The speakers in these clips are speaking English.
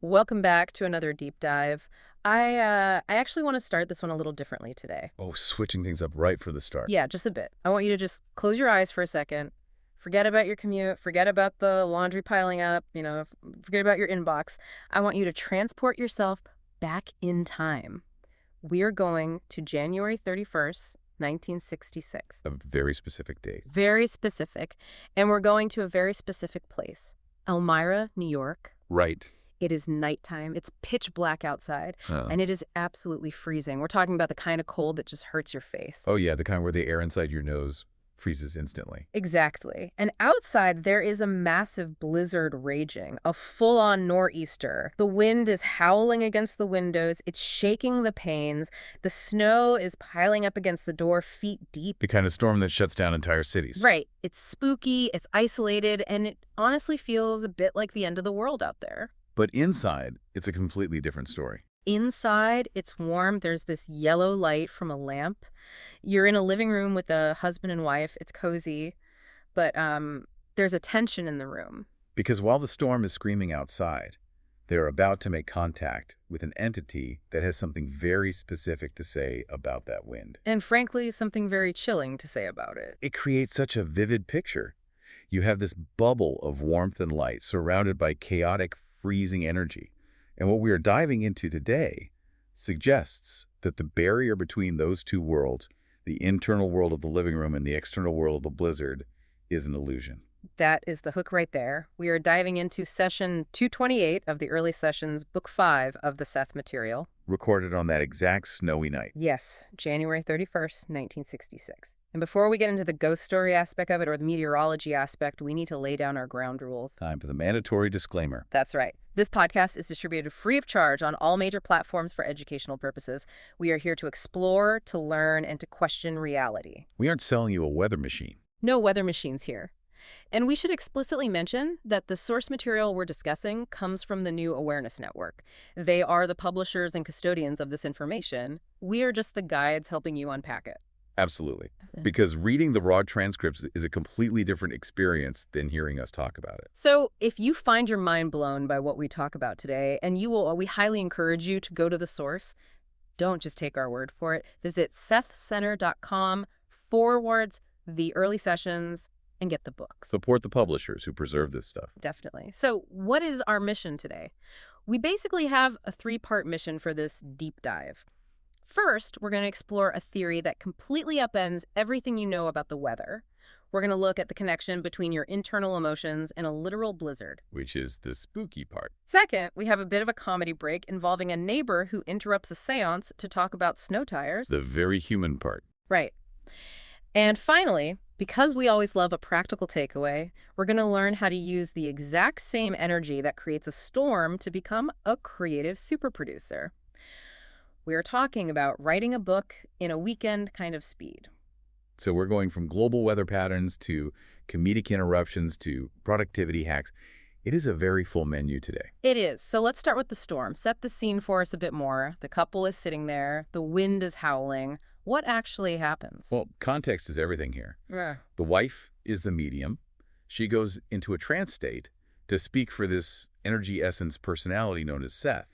Welcome back to another deep dive. I actually want to start this one a little differently today. Oh, switching things up right for the start. Yeah, just a bit. I want you to just close your eyes for a second. Forget about your commute. Forget about the laundry piling up. Forget about your inbox. I want you to transport yourself back in time. We are going to January 31st, 1966. A very specific date. Very specific. And we're going to a very specific place. Elmira, New York. Right. It is nighttime. It's pitch black outside, and it is absolutely freezing. We're talking about the kind of cold that just hurts your face. Oh, yeah, the kind where the air inside your nose freezes instantly. Exactly. And outside, there is a massive blizzard raging, a full-on nor'easter. The wind is howling against the windows. It's shaking the panes. The snow is piling up against the door feet deep. The kind of storm that shuts down entire cities. Right. It's spooky, it's isolated, and it honestly feels a bit like the end of the world out there. But inside, it's a completely different story. Inside, it's warm. There's this yellow light from a lamp. You're in a living room with a husband and wife. It's cozy, but there's a tension in the room. Because while the storm is screaming outside, they're about to make contact with an entity that has something very specific to say about that wind. And frankly, something very chilling to say about it. It creates such a vivid picture. You have this bubble of warmth and light surrounded by chaotic, freezing energy. And what we are diving into today suggests that the barrier between those two worlds, the internal world of the living room and the external world of the blizzard, is an illusion. That is the hook right there. We are diving into session 228 of the early sessions, book 5 of the Seth Material. Recorded on that exact snowy night. Yes, January 31st, 1966. And before we get into the ghost story aspect of it or the meteorology aspect, we need to lay down our ground rules. Time for the mandatory disclaimer. That's right. This podcast is distributed free of charge on all major platforms for educational purposes. We are here to explore, to learn, and to question reality. We aren't selling you a weather machine. No weather machines here. And we should explicitly mention that the source material we're discussing comes from the New Awareness Network. They are the publishers and custodians of this information. We are just the guides helping you unpack it. Absolutely. Because reading the raw transcripts is a completely different experience than hearing us talk about it. So if you find your mind blown by what we talk about today, and we highly encourage you to go to the source, don't just take our word for it. Visit sethcenter.com/the early sessions and get the books. Support the publishers who preserve this stuff. Definitely. So what is our mission today? We basically have a 3-part mission for this deep dive. First, we're going to explore a theory that completely upends everything you know about the weather. We're going to look at the connection between your internal emotions and a literal blizzard. Which is the spooky part. Second, we have a bit of a comedy break involving a neighbor who interrupts a seance to talk about snow tires. The very human part. Right. And finally, because we always love a practical takeaway, we're going to learn how to use the exact same energy that creates a storm to become a creative super producer. We are talking about writing a book in a weekend kind of speed. So we're going from global weather patterns to comedic interruptions to productivity hacks. It is a very full menu today. It is. So let's start with the storm. Set the scene for us a bit more. The couple is sitting there. The wind is howling. What actually happens? Well, context is everything here. Yeah. The wife is the medium. She goes into a trance state to speak for this energy essence personality known as Seth.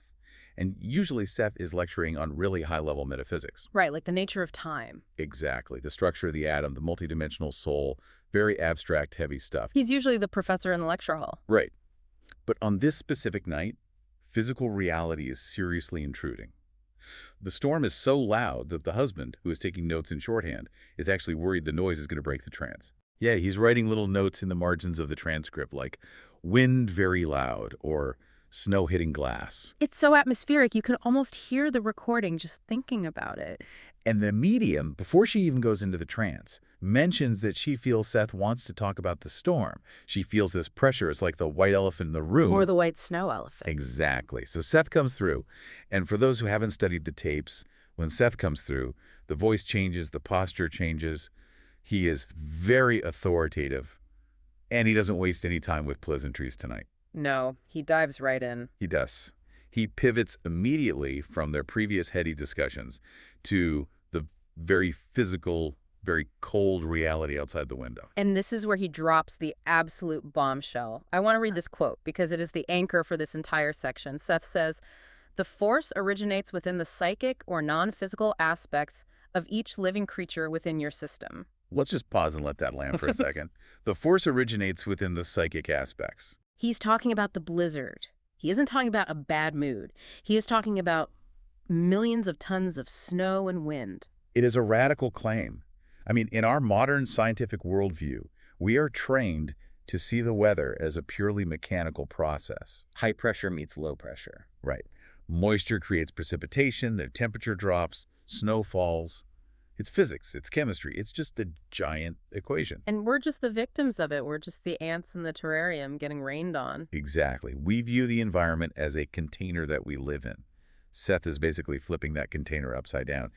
And usually Seth is lecturing on really high-level metaphysics. Right, like the nature of time. Exactly. The structure of the atom, the multidimensional soul, very abstract, heavy stuff. He's usually the professor in the lecture hall. Right. But on this specific night, physical reality is seriously intruding. The storm is so loud that the husband, who is taking notes in shorthand, is actually worried the noise is going to break the trance. Yeah, he's writing little notes in the margins of the transcript like, wind very loud, or snow hitting glass. It's so atmospheric, you can almost hear the recording just thinking about it. And the medium, before she even goes into the trance, mentions that she feels Seth wants to talk about the storm. She feels this pressure. It's like the white elephant in the room. Or the white snow elephant. Exactly. So Seth comes through. And for those who haven't studied the tapes, when Seth comes through, the voice changes, the posture changes. He is very authoritative. And he doesn't waste any time with pleasantries tonight. No, he dives right in. He does. He pivots immediately from their previous heady discussions to the very physical very cold reality outside the window. And this is where he drops the absolute bombshell. I want to read this quote because it is the anchor for this entire section. Seth says, "The force originates within the psychic or non-physical aspects of each living creature within your system." Let's just pause and let that land for a second. The force originates within the psychic aspects. He's talking about the blizzard. He isn't talking about a bad mood. He is talking about millions of tons of snow and wind. It is a radical claim. I mean, in our modern scientific worldview, we are trained to see the weather as a purely mechanical process. High pressure meets low pressure. Right. Moisture creates precipitation, the temperature drops, snow falls. It's physics, it's chemistry, it's just a giant equation. And we're just the victims of it. We're just the ants in the terrarium getting rained on. Exactly. We view the environment as a container that we live in. Seth is basically flipping that container upside down.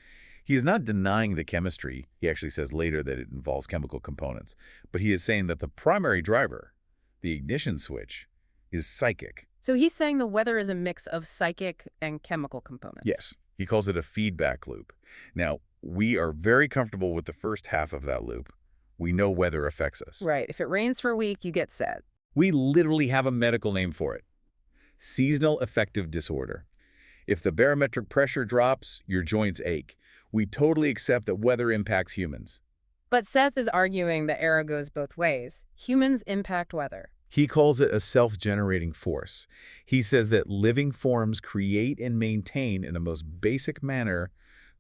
He is not denying the chemistry. He actually says later that it involves chemical components. But he is saying that the primary driver, the ignition switch, is psychic. So he's saying the weather is a mix of psychic and chemical components. Yes. He calls it a feedback loop. Now, we are very comfortable with the first half of that loop. We know weather affects us. Right. If it rains for a week, you get sad. We literally have a medical name for it. Seasonal affective disorder. If the barometric pressure drops, your joints ache. We totally accept that weather impacts humans. But Seth is arguing the arrow goes both ways. Humans impact weather. He calls it a self-generating force. He says that living forms create and maintain in a most basic manner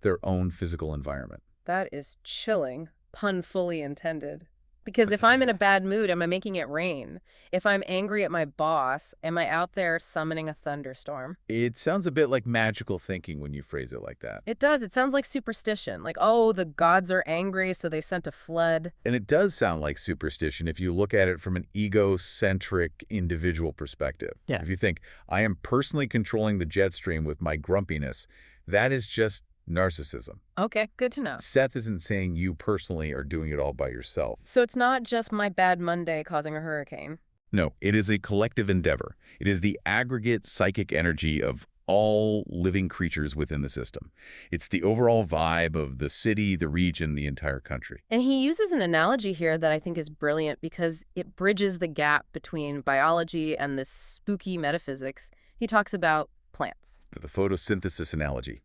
their own physical environment. That is chilling, pun fully intended. Because if I'm in a bad mood, am I making it rain? If I'm angry at my boss, am I out there summoning a thunderstorm? It sounds a bit like magical thinking when you phrase it like that. It does. It sounds like superstition. Like, oh, the gods are angry, so they sent a flood. And it does sound like superstition if you look at it from an egocentric individual perspective. Yeah. If you think, I am personally controlling the jet stream with my grumpiness, that is just narcissism. Okay, good to know. Seth isn't saying you personally are doing it all by yourself. So it's not just my bad Monday causing a hurricane. No, it is a collective endeavor. It is the aggregate psychic energy of all living creatures within the system. It's the overall vibe of the city, the region, the entire country. And he uses an analogy here that I think is brilliant because it bridges the gap between biology and this spooky metaphysics. He talks about plants. The photosynthesis analogy.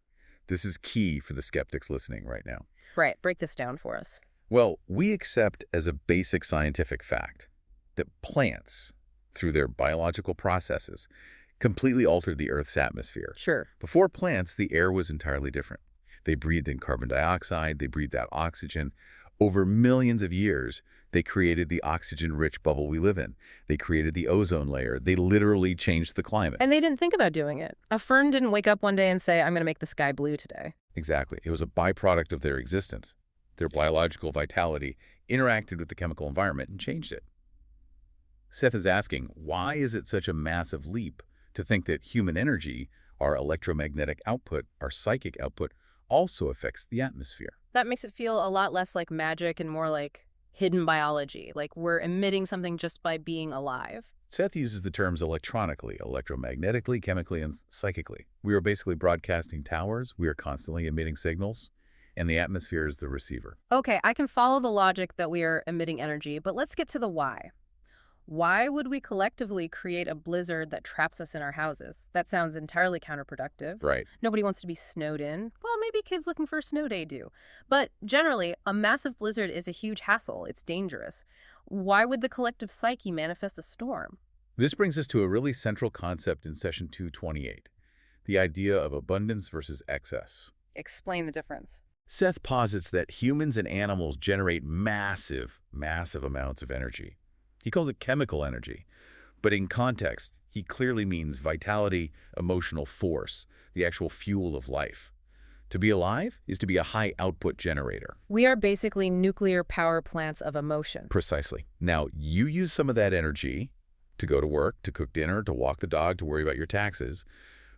This is key for the skeptics listening right now. Right, break this down for us. Well, we accept as a basic scientific fact that plants, through their biological processes, completely altered the Earth's atmosphere. Sure. Before plants, the air was entirely different. They breathed in carbon dioxide, they breathed out oxygen. Over millions of years, they created the oxygen-rich bubble we live in. They created the ozone layer. They literally changed the climate. And they didn't think about doing it. A fern didn't wake up one day and say, I'm going to make the sky blue today. Exactly. It was a byproduct of their existence. Their biological vitality interacted with the chemical environment and changed it. Seth is asking, why is it such a massive leap to think that human energy, our electromagnetic output, our psychic output, also affects the atmosphere? That makes it feel a lot less like magic and more like hidden biology, like we're emitting something just by being alive. Seth uses the terms electronically, electromagnetically, chemically, and psychically. We are basically broadcasting towers. We are constantly emitting signals, and the atmosphere is the receiver. Okay, I can follow the logic that we are emitting energy, but let's get to the why. Why would we collectively create a blizzard that traps us in our houses? That sounds entirely counterproductive. Right. Nobody wants to be snowed in. Well, maybe kids looking for a snow day do. But generally, a massive blizzard is a huge hassle. It's dangerous. Why would the collective psyche manifest a storm? This brings us to a really central concept in session 228, the idea of abundance versus excess. Explain the difference. Seth posits that humans and animals generate massive amounts of energy. He calls it chemical energy, but in context, he clearly means vitality, emotional force, the actual fuel of life. To be alive is to be a high-output generator. We are basically nuclear power plants of emotion. Precisely. Now, you use some of that energy to go to work, to cook dinner, to walk the dog, to worry about your taxes,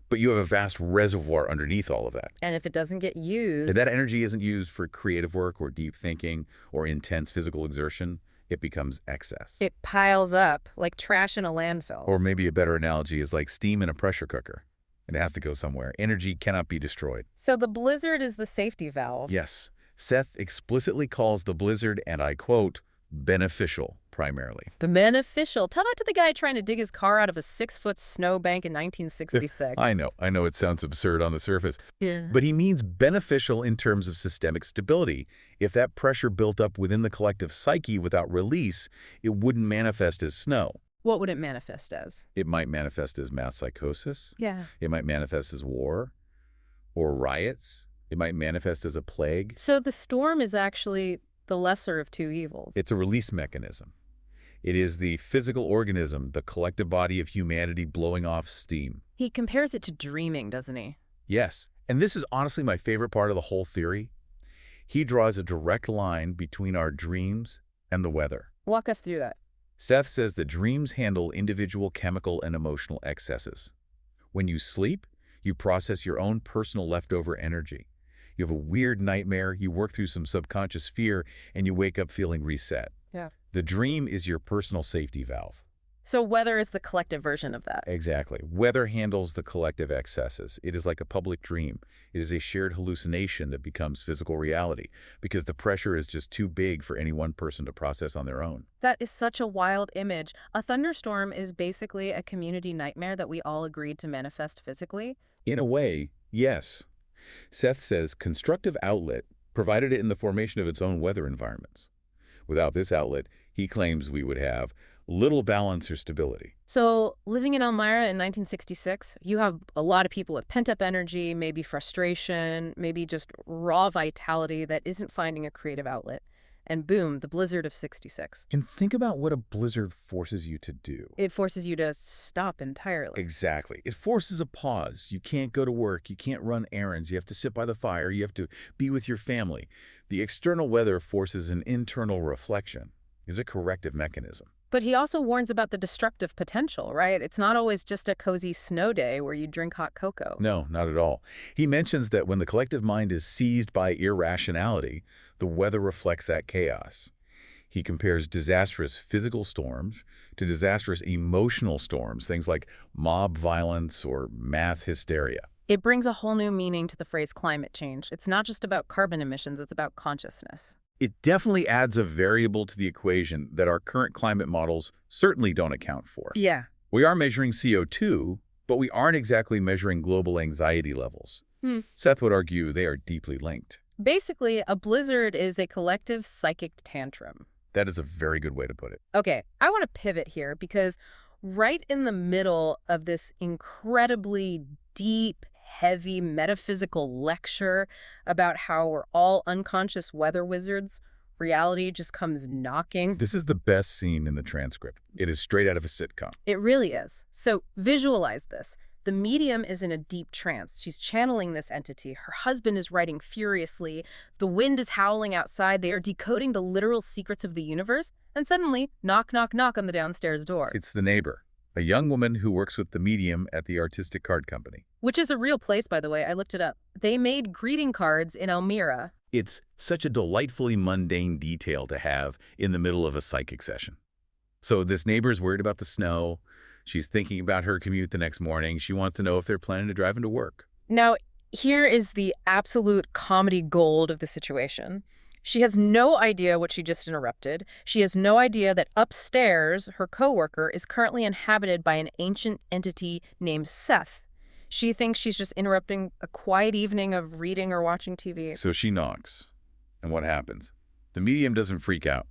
but you have a vast reservoir underneath all of that. And if it doesn't get used... If that energy isn't used for creative work or deep thinking or intense physical exertion, it becomes excess. It piles up like trash in a landfill. Or maybe a better analogy is like steam in a pressure cooker. It has to go somewhere. Energy cannot be destroyed. So the blizzard is the safety valve. Yes. Seth explicitly calls the blizzard, and I quote, beneficial primarily. The beneficial. Tell that to the guy trying to dig his car out of a 6-foot snowbank in 1966. I know it sounds absurd on the surface, Yeah. but he means beneficial in terms of systemic stability. If that pressure built up within the collective psyche without release, it wouldn't manifest as snow. What would it manifest as? It might manifest as mass psychosis. Yeah. It might manifest as war or riots. It might manifest as a plague. So the storm is actually the lesser of two evils. It's a release mechanism. It is the physical organism, the collective body of humanity blowing off steam. He compares it to dreaming, doesn't he? Yes, and this is honestly my favorite part of the whole theory. He draws a direct line between our dreams and the weather. Walk us through that. Seth says that dreams handle individual chemical and emotional excesses. When you sleep, you process your own personal leftover energy. You have a weird nightmare, you work through some subconscious fear, and you wake up feeling reset. Yeah. The dream is your personal safety valve. So weather is the collective version of that. Exactly. Weather handles the collective excesses. It is like a public dream. It is a shared hallucination that becomes physical reality because the pressure is just too big for any one person to process on their own. That is such a wild image. A thunderstorm is basically a community nightmare that we all agreed to manifest physically. In a way, yes. Seth says constructive outlet provided it in the formation of its own weather environments. Without this outlet, he claims we would have little balance or stability. So living in Elmira in 1966, you have a lot of people with pent-up energy, maybe frustration, maybe just raw vitality that isn't finding a creative outlet. And boom, the blizzard of 66. And think about what a blizzard forces you to do. It forces you to stop entirely. Exactly. It forces a pause. You can't go to work. You can't run errands. You have to sit by the fire. You have to be with your family. The external weather forces an internal reflection. It's a corrective mechanism. But he also warns about the destructive potential, right? It's not always just a cozy snow day where you drink hot cocoa. No, not at all. He mentions that when the collective mind is seized by irrationality, the weather reflects that chaos. He compares disastrous physical storms to disastrous emotional storms, things like mob violence or mass hysteria. It brings a whole new meaning to the phrase climate change. It's not just about carbon emissions, it's about consciousness. It definitely adds a variable to the equation that our current climate models certainly don't account for. Yeah. We are measuring CO2, but we aren't exactly measuring global anxiety levels. Seth would argue they are deeply linked. Basically, a blizzard is a collective psychic tantrum. That is a very good way to put it. Okay, I want to pivot here because right in the middle of this incredibly deep, heavy metaphysical lecture about how we're all unconscious weather wizards, reality just comes knocking. This is the best scene in the transcript. It is straight out of a sitcom. It really is. So visualize this. The medium is in a deep trance. She's channeling this entity. Her husband is writing furiously. The wind is howling outside. They are decoding the literal secrets of the universe. And suddenly, knock, knock, knock on the downstairs door. It's the neighbor, a young woman who works with the medium at the artistic card company. Which is a real place, by the way. I looked it up. They made greeting cards in Elmira. It's such a delightfully mundane detail to have in the middle of a psychic session. So this neighbor's worried about the snow. She's thinking about her commute the next morning. She wants to know if they're planning to drive into work. Now, here is the absolute comedy gold of the situation. She has no idea what she just interrupted. She has no idea that upstairs, her coworker is currently inhabited by an ancient entity named Seth. She thinks she's just interrupting a quiet evening of reading or watching TV. So she knocks. And what happens? The medium doesn't freak out.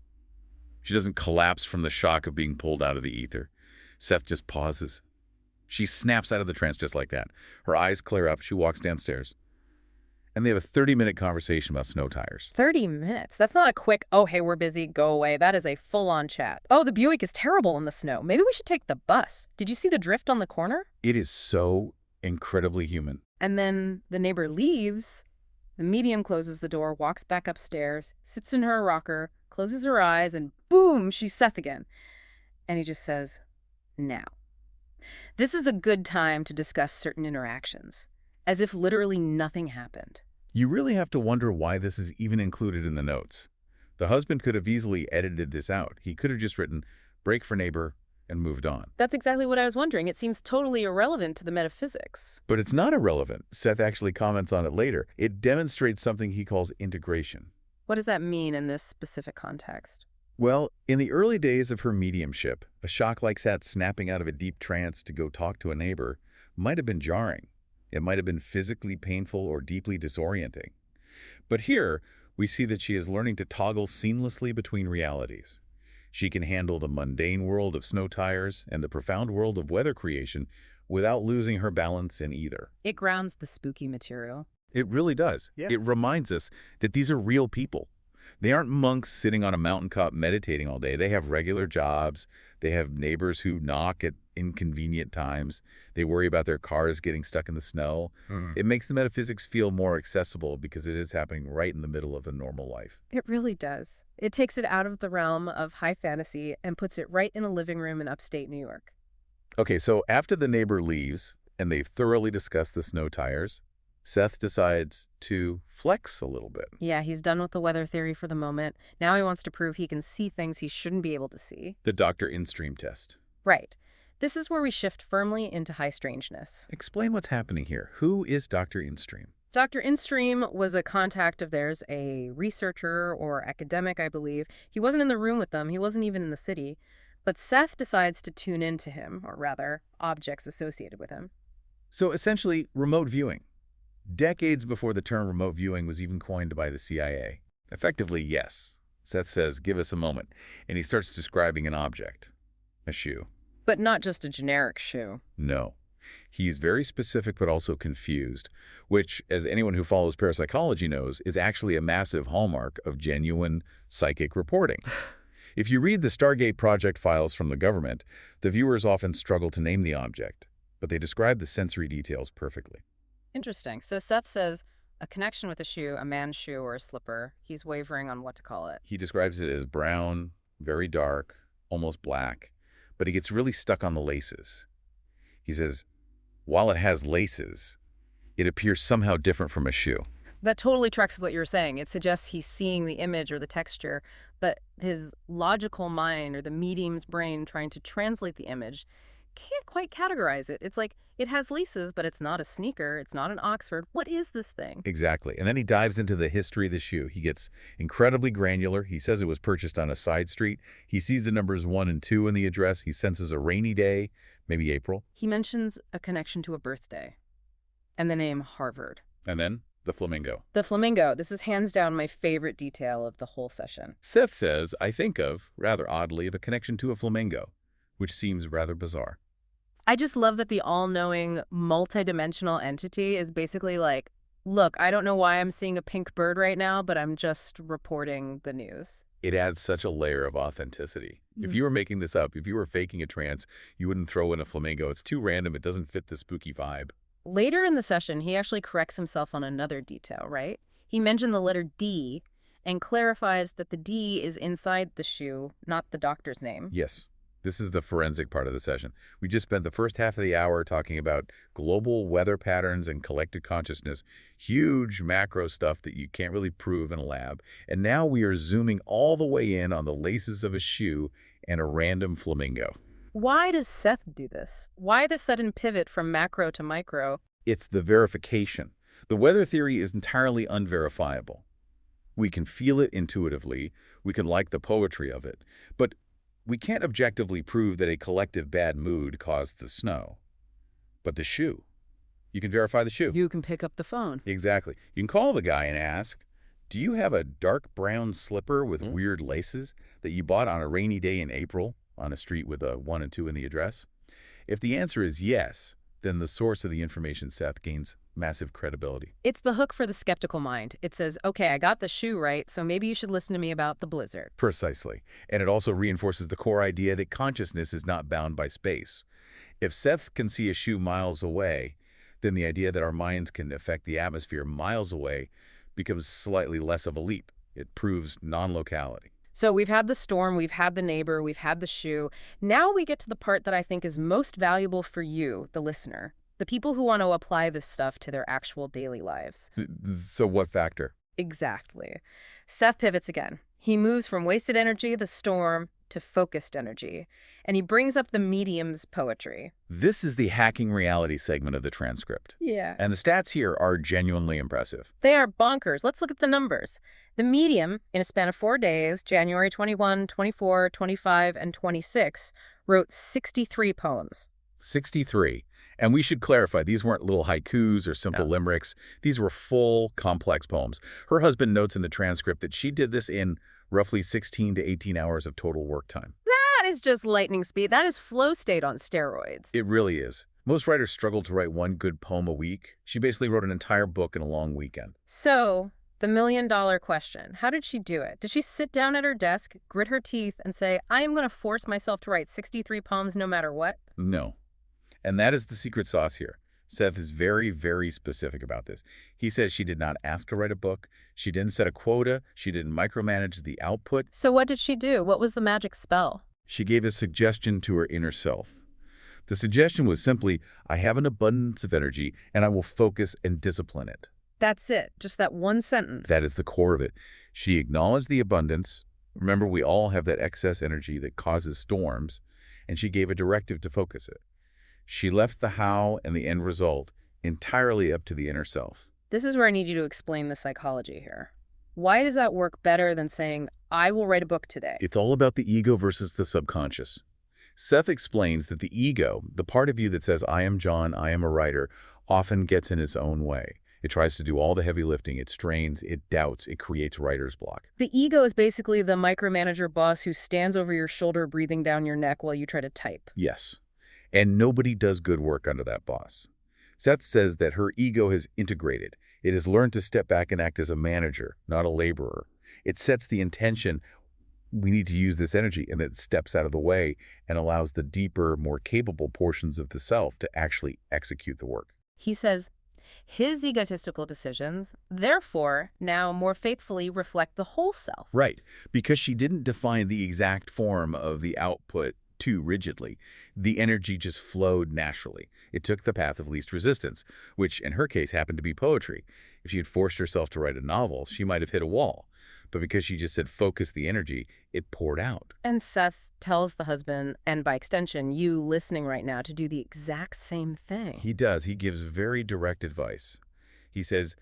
She doesn't collapse from the shock of being pulled out of the ether. Seth just pauses. She snaps out of the trance just like that. Her eyes clear up. She walks downstairs. And they have a 30-minute conversation about snow tires. 30 minutes? That's not a quick, oh, hey, we're busy, go away. That is a full-on chat. Oh, the Buick is terrible in the snow. Maybe we should take the bus. Did you see the drift on the corner? It is so incredibly human. And then the neighbor leaves. The medium closes the door, walks back upstairs, sits in her rocker, closes her eyes, and boom, she's Seth again. And he just says, now. This is a good time to discuss certain interactions, as if literally nothing happened. You really have to wonder why this is even included in the notes. The husband could have easily edited this out. He could have just written, break for neighbor, and moved on. That's exactly what I was wondering. It seems totally irrelevant to the metaphysics. But it's not irrelevant. Seth actually comments on it later. It demonstrates something he calls integration. What does that mean in this specific context? Well, in the early days of her mediumship, a shock like that snapping out of a deep trance to go talk to a neighbor might have been jarring. It might have been physically painful or deeply disorienting. But here, we see that she is learning to toggle seamlessly between realities. She can handle the mundane world of snow tires and the profound world of weather creation without losing her balance in either. It grounds the spooky material. It really does. Yeah. It reminds us that these are real people. They aren't monks sitting on a mountaintop meditating all day. They have regular jobs. They have neighbors who knock at inconvenient times. They worry about their cars getting stuck in the snow. It makes the metaphysics feel more accessible because it is happening right in the middle of a normal life. It really does. It takes it out of the realm of high fantasy and puts it right in a living room in upstate New York. Okay, so after the neighbor leaves and they've thoroughly discussed the snow tires, Seth decides to flex a little bit. Yeah, he's done with the weather theory for the moment. Now he wants to prove he can see things he shouldn't be able to see. The Dr. In-Stream test. Right. This is where we shift firmly into high strangeness. Explain what's happening here. Who is Dr. In-Stream? Dr. Instream was a contact of theirs, a researcher or academic, I believe. He wasn't in the room with them. He wasn't even in the city. But Seth decides to tune into him, or rather, objects associated with him. So essentially, remote viewing. Decades before the term remote viewing was even coined by the CIA. Effectively, yes. Seth says, give us a moment. And he starts describing an object. A shoe. But not just a generic shoe. No. He's very specific but also confused, which, as anyone who follows parapsychology knows, is actually a massive hallmark of genuine psychic reporting. If you read the Stargate Project files from the government, the viewers often struggle to name the object, but they describe the sensory details perfectly. Interesting. So Seth says a connection with a shoe, a man's shoe or a slipper. He's wavering on what to call it. He describes it as brown, very dark, almost black, but he gets really stuck on the laces. He says, while it has laces, it appears somehow different from a shoe. That totally tracks with what you're saying. It suggests he's seeing the image or the texture, but his logical mind or the medium's brain trying to translate the image can't quite categorize it. It's like, it has laces, but it's not a sneaker. It's not an Oxford. What is this thing? Exactly. And then he dives into the history of the shoe. He gets incredibly granular. He says it was purchased on a side street. He sees the numbers 1 and 2 in the address. He senses a rainy day, maybe April. He mentions a connection to a birthday and the name Harvard. And then the flamingo. The flamingo. This is hands down my favorite detail of the whole session. Seth says, I think of, rather oddly, of a connection to a flamingo, which seems rather bizarre. I just love that the all-knowing, multidimensional entity is basically like, look, I don't know why I'm seeing a pink bird right now, but I'm just reporting the news. It adds such a layer of authenticity. If you were making this up, if you were faking a trance, you wouldn't throw in a flamingo. It's too random. It doesn't fit the spooky vibe. Later in the session, he actually corrects himself on another detail, right? He mentioned the letter D and clarifies that the D is inside the shoe, not the doctor's name. Yes. This is the forensic part of the session. We just spent the first half of the hour talking about global weather patterns and collective consciousness, huge macro stuff that you can't really prove in a lab. And now we are zooming all the way in on the laces of a shoe and a random flamingo. Why does Seth do this? Why the sudden pivot from macro to micro? It's the verification. The weather theory is entirely unverifiable. We can feel it intuitively. We can like the poetry of it. But we can't objectively prove that a collective bad mood caused the snow. But the shoe. You can verify the shoe. You can pick up the phone. Exactly. You can call the guy and ask, do you have a dark brown slipper with weird laces that you bought on a rainy day in April on a street with a 1 and 2 in the address? If the answer is yes, then the source of the information, Seth, gains massive credibility. It's the hook for the skeptical mind. It says, okay, I got the shoe right, so maybe you should listen to me about the blizzard. Precisely. And it also reinforces the core idea that consciousness is not bound by space. If Seth can see a shoe miles away, then the idea that our minds can affect the atmosphere miles away becomes slightly less of a leap. It proves non-locality. So we've had the storm, we've had the neighbor, we've had the shoe. Now we get to the part that I think is most valuable for you, the listener. The people who want to apply this stuff to their actual daily lives. So what factor? Exactly. Seth pivots again. He moves from wasted energy, the storm, to focused energy. And he brings up the medium's poetry. This is the hacking reality segment of the transcript. Yeah. And the stats here are genuinely impressive. They are bonkers. Let's look at the numbers. The medium, in a span of 4 days, January 21, 24, 25, and 26, wrote 63 poems. 63. And we should clarify, these weren't little haikus or simple limericks. These were full, complex poems. Her husband notes in the transcript that she did this in roughly 16 to 18 hours of total work time. That is just lightning speed. That is flow state on steroids. It really is. Most writers struggle to write one good poem a week. She basically wrote an entire book in a long weekend. So, the million-dollar question, how did she do it? Did she sit down at her desk, grit her teeth, and say, I am going to force myself to write 63 poems no matter what? No. And that is the secret sauce here. Seth is very, very specific about this. He says she did not ask to write a book. She didn't set a quota. She didn't micromanage the output. So what did she do? What was the magic spell? She gave a suggestion to her inner self. The suggestion was simply, I have an abundance of energy, and I will focus and discipline it. That's it. Just that one sentence. That is the core of it. She acknowledged the abundance. Remember, we all have that excess energy that causes storms, and she gave a directive to focus it. She left the how and the end result entirely up to the inner self. This is where I need you to explain the psychology here. Why does that work better than saying, I will write a book today? It's all about the ego versus the subconscious. Seth explains that the ego, the part of you that says, I am John, I am a writer, often gets in its own way. It tries to do all the heavy lifting. It strains, it doubts, it creates writer's block. The ego is basically the micromanager boss who stands over your shoulder, breathing down your neck while you try to type. Yes. And nobody does good work under that boss. Seth says that her ego has integrated. It has learned to step back and act as a manager, not a laborer. It sets the intention, we need to use this energy, and it steps out of the way and allows the deeper, more capable portions of the self to actually execute the work. He says, his egotistical decisions, therefore, now more faithfully reflect the whole self. Right, because she didn't define the exact form of the output too rigidly. The energy just flowed naturally. It took the path of least resistance, which in her case happened to be poetry. If she had forced herself to write a novel, she might have hit a wall. But because she just said focus the energy, it poured out. And Seth tells the husband, and by extension, you listening right now, to do the exact same thing. He does. He gives very direct advice. He says,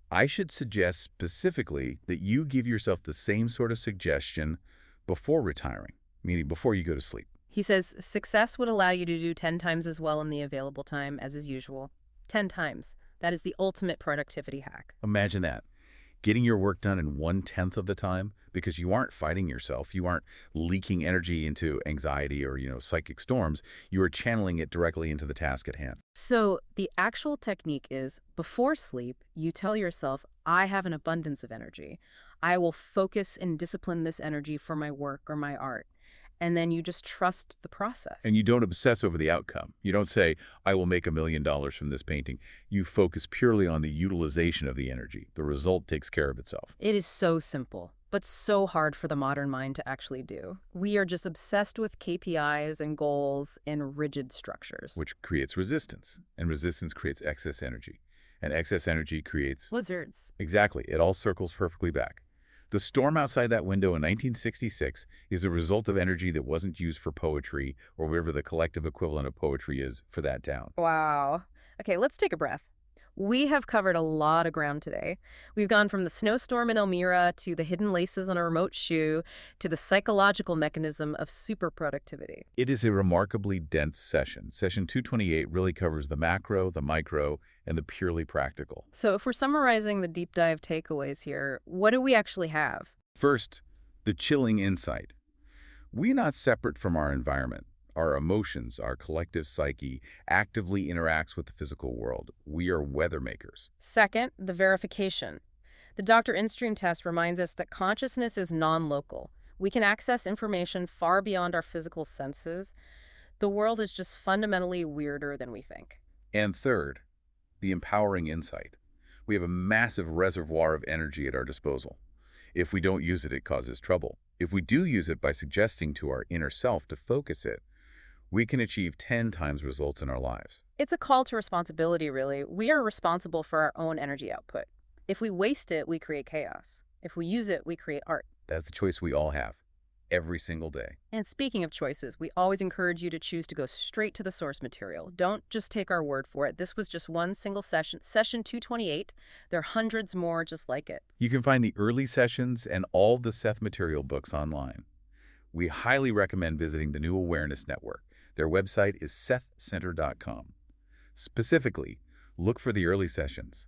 I should suggest specifically that you give yourself the same sort of suggestion before retiring, meaning before you go to sleep. He says success would allow you to do 10 times as well in the available time as is usual. 10 times. That is the ultimate productivity hack. Imagine that. Getting your work done in 1/10 of the time because you aren't fighting yourself. You aren't leaking energy into anxiety or, psychic storms. You are channeling it directly into the task at hand. So the actual technique is before sleep, you tell yourself, I have an abundance of energy. I will focus and discipline this energy for my work or my art. And then you just trust the process. And you don't obsess over the outcome. You don't say, I will make $1 million from this painting. You focus purely on the utilization of the energy. The result takes care of itself. It is so simple, but so hard for the modern mind to actually do. We are just obsessed with KPIs and goals and rigid structures. Which creates resistance. And resistance creates excess energy. And excess energy creates... blizzards. Exactly. It all circles perfectly back. The storm outside that window in 1966 is a result of energy that wasn't used for poetry or whatever the collective equivalent of poetry is for that town. Wow. Okay, let's take a breath. We have covered a lot of ground today. We've gone from the snowstorm in Elmira to the hidden laces on a remote shoe to the psychological mechanism of super productivity. It is a remarkably dense session. Session 228 really covers the macro, the micro, and the purely practical. So if we're summarizing the deep dive takeaways here, what do we actually have? First, the chilling insight. We're not separate from our environment. Our emotions, our collective psyche, actively interacts with the physical world. We are weather makers. Second, the verification. The Dr. InStream test reminds us that consciousness is non-local. We can access information far beyond our physical senses. The world is just fundamentally weirder than we think. And third, the empowering insight. We have a massive reservoir of energy at our disposal. If we don't use it, it causes trouble. If we do use it by suggesting to our inner self to focus it, we can achieve 10 times results in our lives. It's a call to responsibility, really. We are responsible for our own energy output. If we waste it, we create chaos. If we use it, we create art. That's the choice we all have. every single day. And speaking of choices, we always encourage you to choose to go straight to the source material. Don't just take our word for it. This was just one single session, session 228. There are hundreds more just like it. You can find the early sessions and all the Seth Material books online. We highly recommend visiting the New Awareness Network. Their website is sethcenter.com. Specifically, look for the early sessions.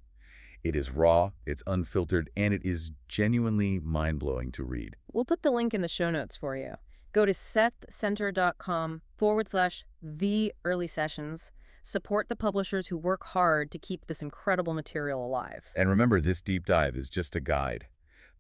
It is raw, it's unfiltered, and it is genuinely mind-blowing to read. We'll put the link in the show notes for you. Go to sethcenter.com/the early sessions. Support the publishers who work hard to keep this incredible material alive. And remember, this deep dive is just a guide.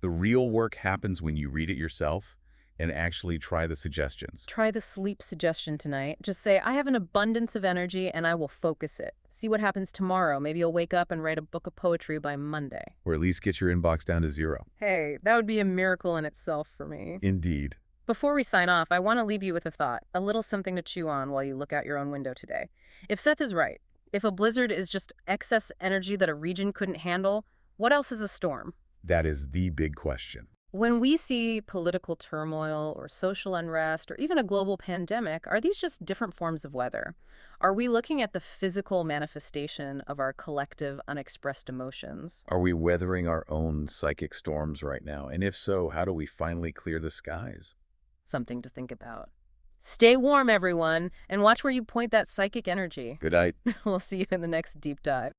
The real work happens when you read it yourself and actually try the suggestions. Try the sleep suggestion tonight. Just say, I have an abundance of energy and I will focus it. See what happens tomorrow. Maybe you'll wake up and write a book of poetry by Monday. Or at least get your inbox down to 0. Hey, that would be a miracle in itself for me. Indeed. Before we sign off, I want to leave you with a thought, a little something to chew on while you look out your own window today. If Seth is right, if a blizzard is just excess energy that a region couldn't handle, what else is a storm? That is the big question. When we see political turmoil or social unrest or even a global pandemic, are these just different forms of weather? Are we looking at the physical manifestation of our collective unexpressed emotions? Are we weathering our own psychic storms right now? And if so, how do we finally clear the skies? Something to think about. Stay warm, everyone, and watch where you point that psychic energy. Good night. We'll see you in the next deep dive.